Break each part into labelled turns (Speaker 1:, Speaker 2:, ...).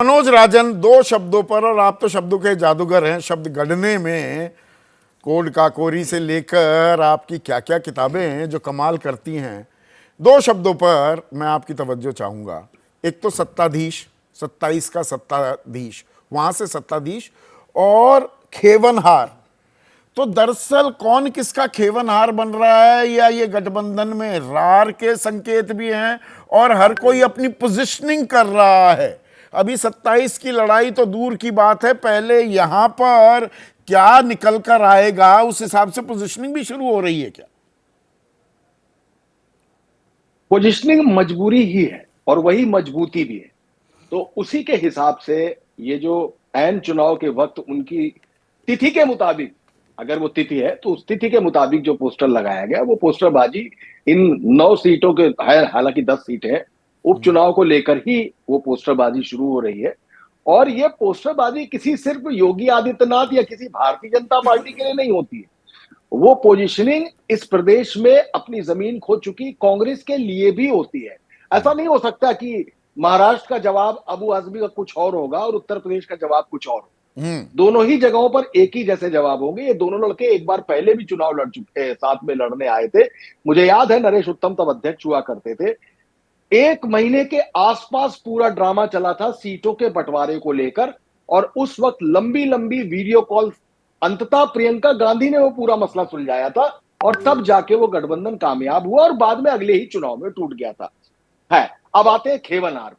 Speaker 1: मनोज राजन, दो शब्दों पर, और आप तो शब्दों के जादूगर हैं, शब्द गढ़ने में कोड काकोरी से लेकर आपकी क्या क्या किताबें हैं जो कमाल करती हैं। दो शब्दों पर मैं आपकी तवज्जो चाहूँगा। एक तो सत्ताधीश, 27 का सत्ताधीश, वहाँ से सत्ताधीश, और खेवनहार। तो दरअसल कौन किसका खेवनहार बन रहा है, या ये गठबंधन में रार के संकेत भी हैं और हर कोई अपनी पोजिशनिंग कर रहा है। अभी 27 की लड़ाई तो दूर की बात है, पहले यहां पर क्या निकल कर आएगा उस हिसाब से पोजिशनिंग भी शुरू हो रही है क्या?
Speaker 2: पोजिशनिंग मजबूरी ही है और वही मजबूती भी है। तो उसी के हिसाब से ये जो ऐन चुनाव के वक्त उनकी तिथि के मुताबिक, अगर वो तिथि है तो उस तिथि के मुताबिक जो पोस्टर लगाया गया, वो पोस्टरबाजी इन 9 सीटों के, हालांकि 10 सीटें हैं, उपचुनाव को लेकर ही वो पोस्टरबाजी शुरू हो रही है। और ये पोस्टरबाजी किसी सिर्फ योगी आदित्यनाथ या किसी भारतीय जनता पार्टी के लिए नहीं होती है। वो पोजीशनिंग इस प्रदेश में अपनी जमीन खो चुकी कांग्रेस के लिए भी होती है। ऐसा नहीं हो सकता कि महाराष्ट्र का जवाब अबू आजमी का कुछ और होगा और उत्तर प्रदेश का जवाब कुछ और। दोनों ही जगहों पर एक ही जैसे जवाब होंगे। ये दोनों लड़के एक बार पहले भी चुनाव लड़ चुके हैं, साथ में लड़ने आए थे। मुझे याद है नरेश उत्तम तब अध्यक्ष हुआ करते थे। 1 महीने के आसपास पूरा ड्रामा चला था सीटों के बंटवारे को लेकर, और उस वक्त लंबी लंबी वीडियो कॉल, अंततः प्रियंका गांधी ने वो पूरा मसला सुलझाया था और तब जाके वो गठबंधन कामयाब हुआ और बाद में अगले ही चुनाव में टूट गया था। अब आते हैं खेवनहार।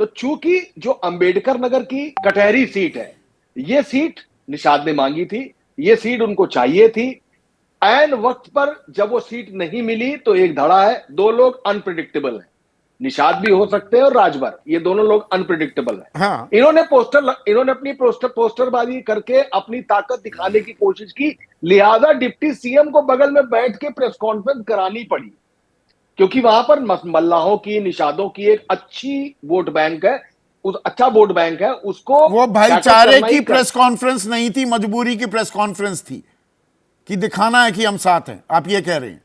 Speaker 2: तो चूंकि जो अंबेडकर नगर की कटहरी सीट है, ये सीट निषाद ने मांगी थी, ये सीट उनको चाहिए थी। ऐन वक्त पर जब वो सीट नहीं मिली तो एक धड़ा है, दो लोग अनप्रिडिक्टेबल हैं, निषाद भी हो सकते हैं और राजभर, ये दोनों लोग अनप्रिडिक्टेबल हैं।
Speaker 1: हाँ।
Speaker 2: इन्होंने अपनी पोस्टरबाजी करके अपनी ताकत दिखाने की कोशिश की, लिहाजा डिप्टी सीएम को बगल में बैठ के प्रेस कॉन्फ्रेंस करानी पड़ी, क्योंकि वहां पर मल्लाहों की, निषादों की एक अच्छी वोट बैंक है, अच्छा वोट बैंक है, उसको
Speaker 1: वो भाईचारे की प्रेस कॉन्फ्रेंस नहीं थी, मजबूरी की प्रेस कॉन्फ्रेंस थी कि दिखाना है कि हम साथ हैं। आप ये कह रहे हैं?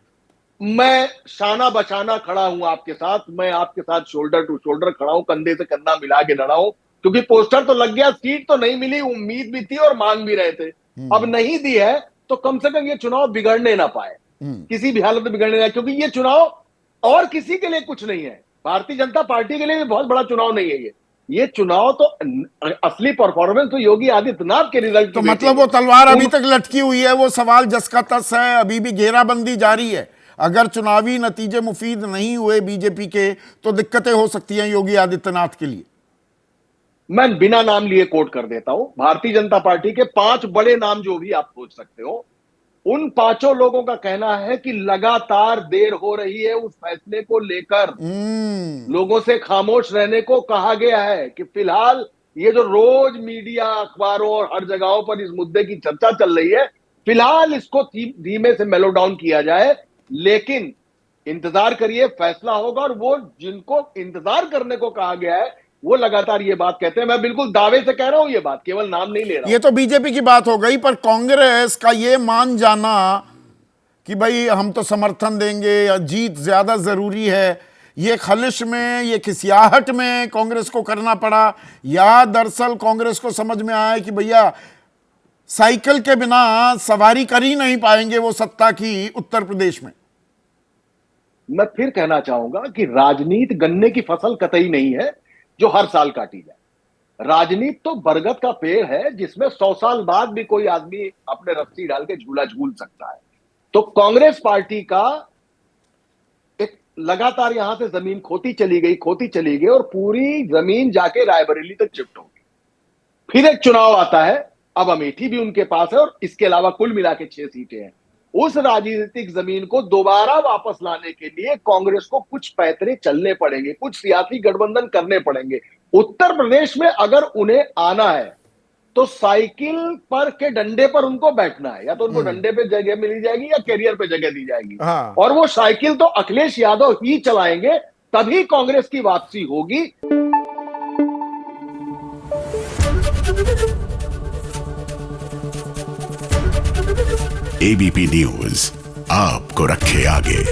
Speaker 2: मैं शाना बशाना खड़ा हूं आपके साथ, मैं आपके साथ शोल्डर टू शोल्डर खड़ा हूं, कंधे से कंधा मिला के लड़ा हूं, क्योंकि पोस्टर तो लग गया, सीट तो नहीं मिली, उम्मीद भी थी और मांग भी रहे थे। अब नहीं दी है तो कम से कम ये चुनाव बिगड़ने ना पाए, किसी भी हालत में बिगड़ने ना, क्योंकि ये चुनाव और किसी के लिए कुछ नहीं है, भारतीय जनता पार्टी के लिए भी बहुत बड़ा चुनाव नहीं है ये चुनाव तो असली परफॉर्मेंस तो योगी आदित्यनाथ के रिजल्ट।
Speaker 1: तो मतलब वो तलवार अभी तक लटकी हुई है, वो सवाल जस का तस है, अभी भी घेराबंदी जारी है। अगर चुनावी नतीजे मुफीद नहीं हुए बीजेपी के तो दिक्कतें हो सकती हैं योगी आदित्यनाथ के लिए।
Speaker 2: मैं बिना नाम लिए कोट कर देता हूं, भारतीय जनता पार्टी के 5 बड़े नाम जो भी आप सोच सकते हो, उन 5 लोगों का कहना है कि लगातार देर हो रही है उस फैसले को लेकर। लोगों से खामोश रहने को कहा गया है कि फिलहाल ये जो रोज मीडिया, अखबारों और हर जगहों पर इस मुद्दे की चर्चा चल रही है, फिलहाल इसको धीमे से मेलो डाउन किया जाए, लेकिन इंतजार करिए, फैसला होगा। और वो जिनको इंतजार करने को कहा गया है वो लगातार ये बात कहते हैं। मैं बिल्कुल दावे से कह रहा हूं, ये बात केवल नाम नहीं ले रहा हूं।
Speaker 1: ये तो बीजेपी की बात हो गई, पर कांग्रेस का ये मान जाना कि भाई हम तो समर्थन देंगे या जीत ज्यादा जरूरी है, ये खलिश में, ये खिसियाहट में कांग्रेस को करना पड़ा, या दरअसल कांग्रेस को समझ में आया कि भैया साइकिल के बिना सवारी कर ही नहीं पाएंगे वो सत्ता की उत्तर प्रदेश में?
Speaker 2: मैं फिर कहना चाहूंगा कि राजनीति गन्ने की फसल कतई नहीं है जो हर साल काटी जाए। राजनीति तो बरगद का पेड़ है जिसमें 100 साल बाद भी कोई आदमी अपने रस्सी डाल के झूला झूल सकता है। तो कांग्रेस पार्टी का एक लगातार यहां से जमीन खोती चली गई और पूरी जमीन जाके रायबरेली तक शिफ्ट होगी। फिर एक चुनाव आता है, अब अमेठी भी उनके पास है और इसके अलावा कुल मिला के 6 सीटें हैं। उस राजनीतिक जमीन को दोबारा वापस लाने के लिए कांग्रेस को कुछ पैतरे चलने पड़ेंगे, कुछ सियासी गठबंधन करने पड़ेंगे। उत्तर प्रदेश में अगर उन्हें आना है तो साइकिल पर के डंडे पर उनको बैठना है, या तो उनको डंडे पे जगह मिली जाएगी या कैरियर पे जगह दी जाएगी। और वो साइकिल तो अखिलेश यादव ही चलाएंगे, तभी कांग्रेस की वापसी होगी।
Speaker 3: एबीपी न्यूज आपको रखे आगे।